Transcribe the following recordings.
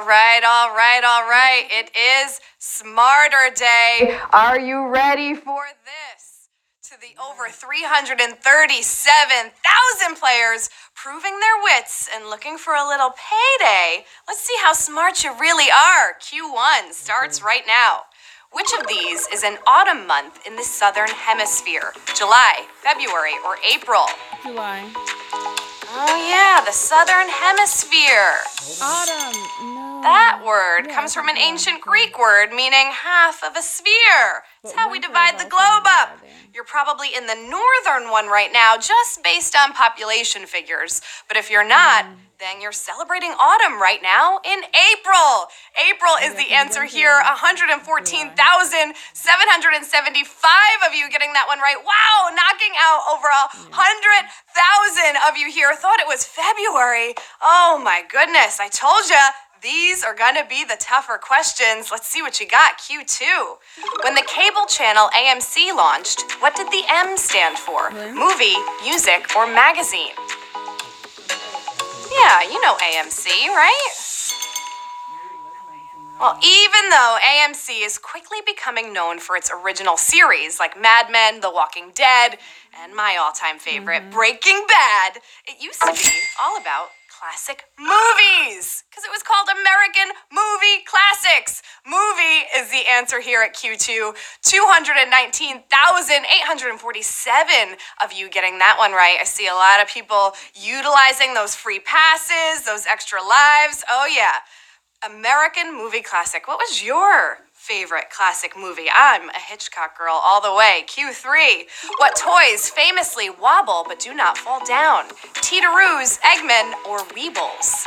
All right. It is Smarter Day. Are you ready for this? To the over 337,000 players proving their wits and looking for a little payday, let's see how smart you really are. Q1 starts right now. Which of these is an autumn month in the southern hemisphere? July, February, or April? July. Oh yeah, the southern hemisphere. Autumn. No. That word comes from an ancient Greek word meaning half of a sphere. It's how we divide the globe up. You're probably in the northern one right now just based on population figures. But if you're not, then you're celebrating autumn right now in April. April is the answer here. 114,775 of you getting that one right. Wow, knocking out over 100,000 of you here thought it was February. Oh my goodness, I told ya. These are gonna be the tougher questions. Let's see what you got. Q2. When the cable channel AMC launched, what did the M stand for? Movie, music, or magazine? Yeah, you know AMC, right? Well, even though AMC is quickly becoming known for its original series like Mad Men, The Walking Dead, and my all-time favorite, Breaking Bad, it used to be all about classic movies, because it was called American Movie Classics. Movie is the answer here at Q2. 219,847 of you getting that one right. I see a lot of people utilizing those free passes, those extra lives. Oh yeah, American Movie Classic. What was your favorite classic movie? I'm a Hitchcock girl all the way. Q3. What toys famously wobble but do not fall down? Teetaroos, Eggman, or Weebles?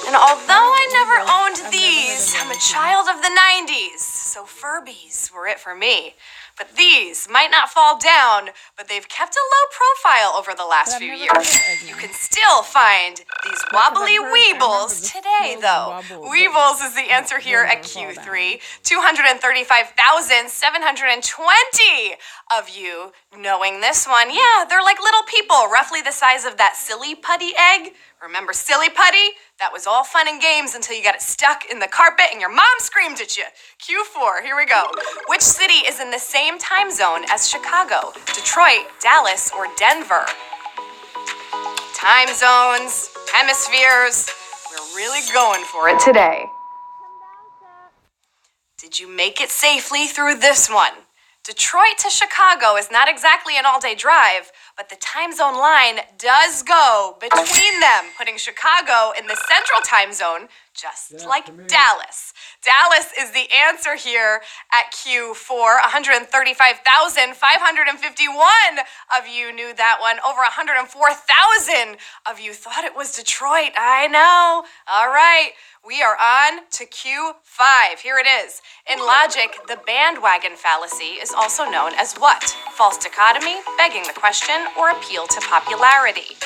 And although I never owned these, I'm a child of the 90s, so Furbies were it for me. But these might not fall down, but they've kept a low profile over the last few years. You can still find these wobbly Weebles today, though. Weebles is the answer here at Q3. 235,720 of you knowing this one. Yeah, they're like little people, roughly the size of that Silly Putty egg. Remember Silly Putty? That was all fun and games until you got it stuck in the carpet and your mom screamed at you. Q4, here we go. Which city is in the same time zone as Chicago? Detroit, Dallas, or Denver? Time zones, hemispheres, we're really going for it today. Did you make it safely through this one? Detroit to Chicago is not exactly an all-day drive, but the time zone line does go between them, putting Chicago in the central time zone, just like Dallas. Dallas is the answer here at Q4. 135,551 of you knew that one. Over 104,000 of you thought it was Detroit. I know. All right. We are on to Q5. Here it is. In logic, the bandwagon fallacy is also known as what? False dichotomy, begging the question, or appeal to popularity?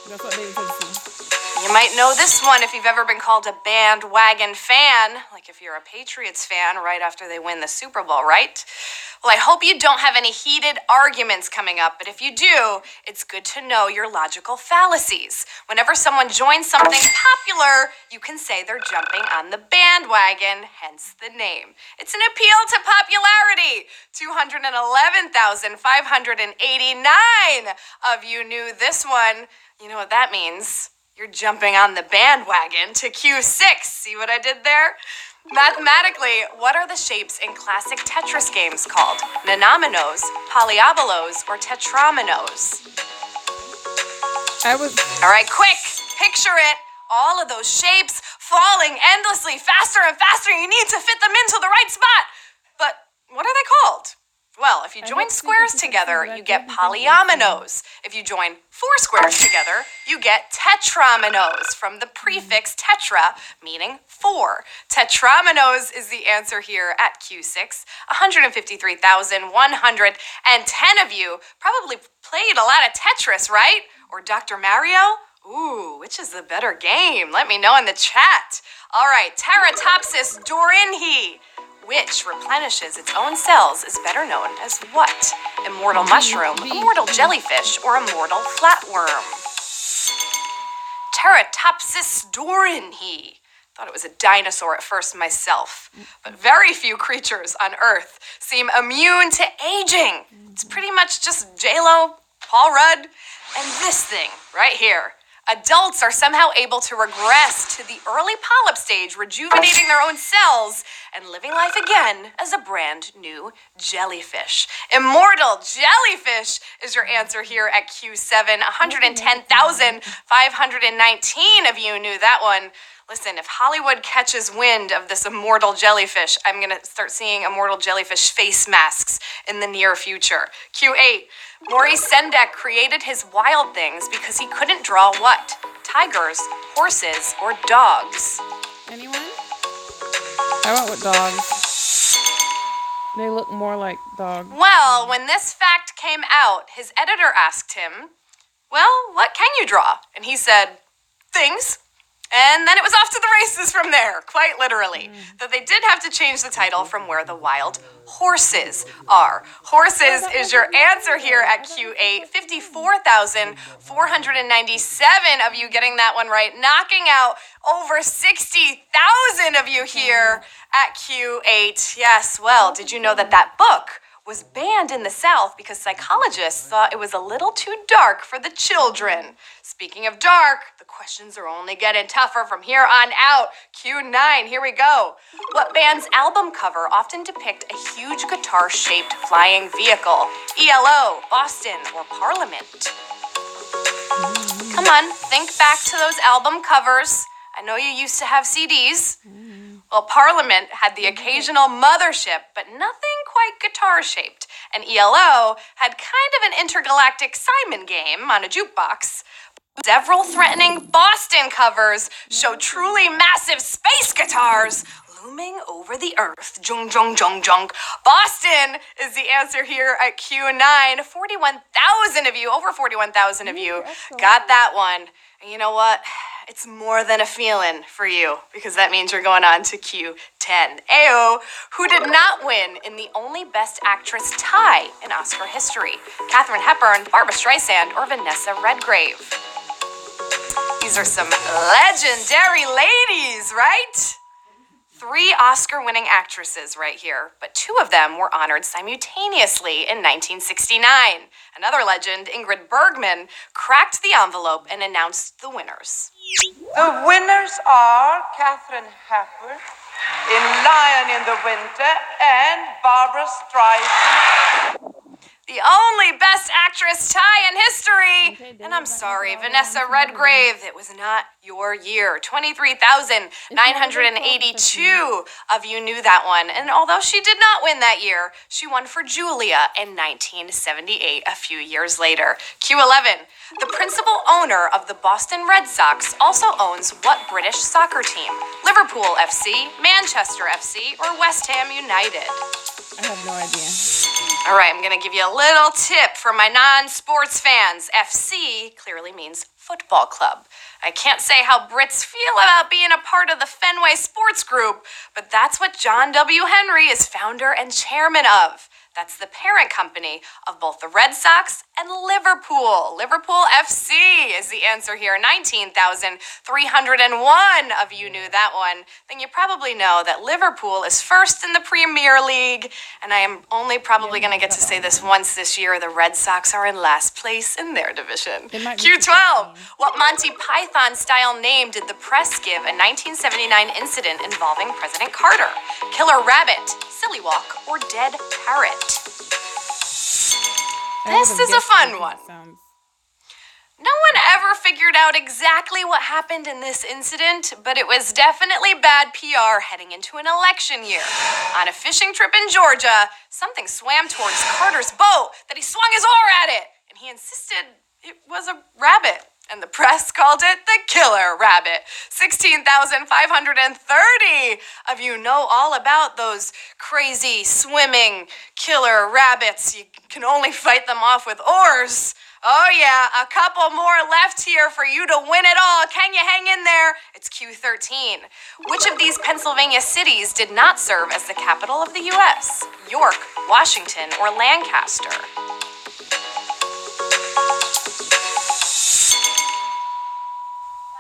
That's what they said. You might know this one if you've ever been called a bandwagon fan, like if you're a Patriots fan right after they win the Super Bowl, right? Well, I hope you don't have any heated arguments coming up, but if you do, it's good to know your logical fallacies. Whenever someone joins something popular, you can say they're jumping on the bandwagon, hence the name. It's an appeal to popularity. 211,589 of you knew this one. You know what that means? You're jumping on the bandwagon to Q6. See what I did there? Mathematically, what are the shapes in classic Tetris games called? Nanomenos, polyabolos, or tetrominoes? All right, quick, picture it. All of those shapes falling endlessly, faster and faster. You need to fit them into the right spot. But what are they called? Well, if you join squares together, you get polyominoes. If you join four squares together, you get tetrominoes from the prefix tetra, meaning four. Tetrominoes is the answer here at Q6. 153,110 of you probably played a lot of Tetris, right? Or Dr. Mario? Ooh, which is the better game? Let me know in the chat. All right, Teratopsis dorinhi, which replenishes its own cells, is better known as what? Immortal mushroom, immortal jellyfish, or immortal flatworm? Teratopsis dorinhi. Thought it was a dinosaur at first myself. But very few creatures on Earth seem immune to aging. It's pretty much just J-Lo, Paul Rudd, and this thing right here. Adults are somehow able to regress to the early polyp stage, rejuvenating their own cells and living life again as a brand new jellyfish. Immortal jellyfish is your answer here at Q7. 110,519 of you knew that one. Listen, if Hollywood catches wind of this immortal jellyfish, I'm going to start seeing immortal jellyfish face masks in the near future. Q8, Maurice Sendak created his Wild Things because he couldn't draw what? Tigers, horses, or dogs? Anyone? I went with dogs. They look more like dogs. Well, when this fact came out, his editor asked him, well, what can you draw? And he said, things. And then it was off to the races from there, quite literally. Though they did have to change the title from Where the Wild Horses Are. Horses is your answer here at Q8. 54,497 of you getting that one right, knocking out over 60,000 of you here at Q8. Yes, well, did you know that that book was banned in the South because psychologists thought it was a little too dark for the children? Speaking of dark, the questions are only getting tougher from here on out. Q9, here we go. What band's album cover often depict a huge guitar-shaped flying vehicle? ELO, Boston, or Parliament? Come on, think back to those album covers. I know you used to have CDs. Well, Parliament had the occasional mothership, but nothing quite guitar-shaped. And ELO had kind of an intergalactic Simon game on a jukebox. Several threatening Boston covers show truly massive space guitars looming over the Earth. Jung, jung, jung, jung. Boston is the answer here at Q9. 41,000 of you, over 41,000 of you, got that one. And you know what? It's more than a feeling for you, because that means you're going on to Q10. Ayo, who did not win in the only Best Actress tie in Oscar history? Katharine Hepburn, Barbra Streisand, or Vanessa Redgrave? These are some legendary ladies, right? 3 Oscar-winning actresses right here, but 2 of them were honored simultaneously in 1969. Another legend, Ingrid Bergman, cracked the envelope and announced the winners. The winners are Katharine Hepburn in Lion in the Winter and Barbra Streisand. The only Best Actress tie in history. And I'm sorry, Vanessa Redgrave, it was not your year. 23,982 of you knew that one. And although she did not win that year, she won for Julia in 1978, a few years later. Q11, the principal owner of the Boston Red Sox also owns what British soccer team? Liverpool FC, Manchester FC, or West Ham United? I have no idea. All right, I'm going to give you a little tip for my non-sports fans. FC clearly means football club. I can't say how Brits feel about being a part of the Fenway Sports Group, but that's what John W. Henry is founder and chairman of. That's the parent company of both the Red Sox and Liverpool. Liverpool FC is the answer here. 19,301 of you knew that one. Then you probably know that Liverpool is first in the Premier League, and I am only probably going to get to say this once this year. The Red Sox are in last place in their division. Q12, what Monty Python-style name did the press give a 1979 incident involving President Carter? Killer Rabbit, Silly Walk, or Dead Parrot? This is a fun one. No one ever figured out exactly what happened in this incident, but it was definitely bad PR heading into an election year. On a fishing trip in Georgia, something swam towards Carter's boat that he swung his oar at it, and he insisted it was a rabbit. And the press called it the Killer Rabbit. 16,530 of you know all about those crazy swimming killer rabbits. You can only fight them off with oars. Oh yeah, a couple more left here for you to win it all. Can you hang in there? It's Q13. Which of these Pennsylvania cities did not serve as the capital of the U.S.? York, Washington, or Lancaster?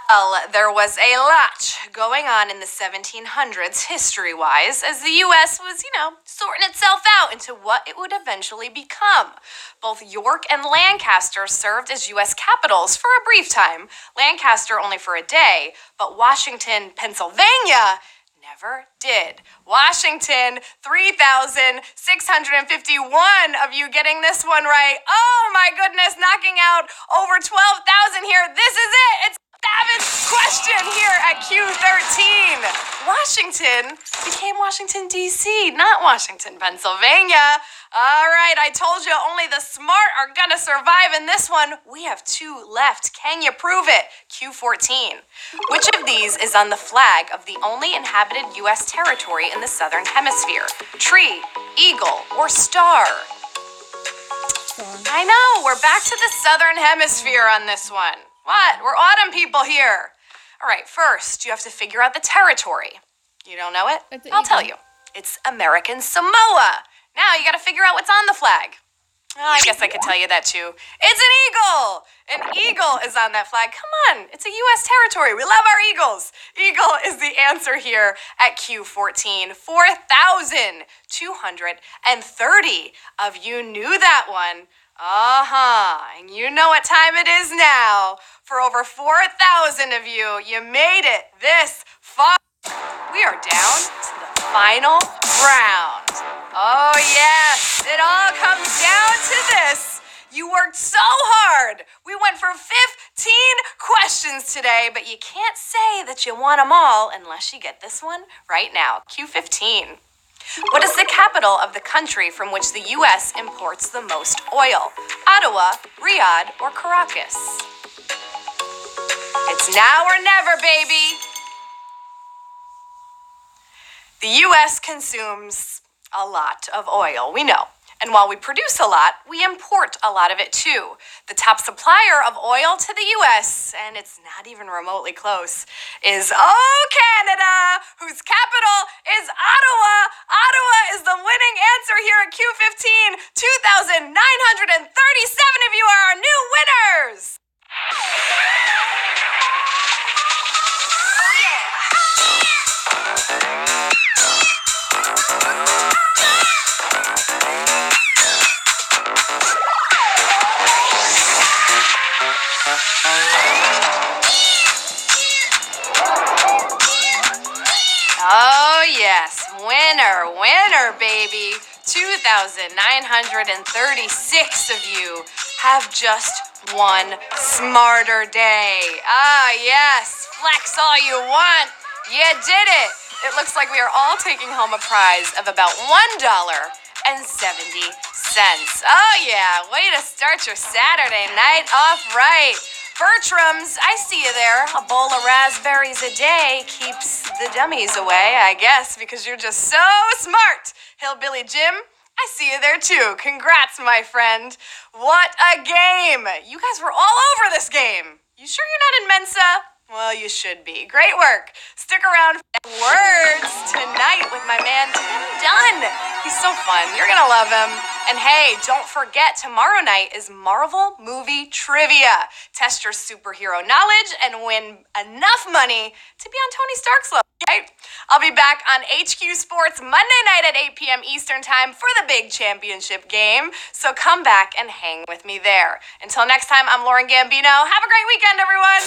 Well, there was a lot going on in the 1700s, history-wise, as the U.S. was, sorting itself out into what it would eventually become. Both York and Lancaster served as U.S. capitals for a brief time. Lancaster only for a day, but Washington, Pennsylvania never did. Washington, 3,651 of you getting this one right. Oh my goodness, knocking out over 12,000 here. This is it. It's David's question here at Q13. Washington became Washington, D.C., not Washington, Pennsylvania. All right, I told you only the smart are gonna survive in this one. We have 2 left. Can you prove it? Q14. Which of these is on the flag of the only inhabited U.S. territory in the Southern Hemisphere? Tree, eagle, or star? I know, we're back to the Southern Hemisphere on this one. What? We're autumn people here. All right, first, you have to figure out the territory. You don't know it? I'll tell you. It's American Samoa. Now you gotta figure out what's on the flag. Oh, I guess I could tell you that too. It's an eagle! An eagle is on that flag. Come on, it's a U.S. territory. We love our eagles. Eagle is the answer here at Q14. 4,230 of you knew that one. And you know what time it is now. For over 4,000 of you, you made it this far. We are down to the final round. Oh yes, it all comes down to this. You worked so hard. We went for 15 questions today, but you can't say that you won them all unless you get this one right now. Q15. What is the capital of the country from which the U.S. imports the most oil? Ottawa, Riyadh, or Caracas? It's now or never, baby. The U.S. consumes a lot of oil, we know. And while we produce a lot, we import a lot of it too. The top supplier of oil to the U.S., and it's not even remotely close, is Canada, whose capital is Ottawa. Ottawa is the winning answer here at Q15. 2,937 of you are our new winners. Oh yes, winner, baby. 2,936 of you have just one smarter day. Yes, flex all you want. You did it. It looks like we are all taking home a prize of about $1.70. Oh yeah, way to start your Saturday night off right. Bertram's, I see you there. A bowl of raspberries a day keeps the dummies away, I guess, because you're just so smart. Hillbilly Jim, I see you there too. Congrats, my friend. What a game. You guys were all over this game. You sure you're not in Mensa? Well, you should be. Great work. Stick around for words tonight with my man Tim Dunn. He's so fun. You're going to love him. And hey, don't forget, tomorrow night is Marvel Movie Trivia. Test your superhero knowledge and win enough money to be on Tony Stark's level. Okay? I'll be back on HQ Sports Monday night at 8 p.m. Eastern Time for the big championship game. So come back and hang with me there. Until next time, I'm Lauren Gambino. Have a great weekend, everyone.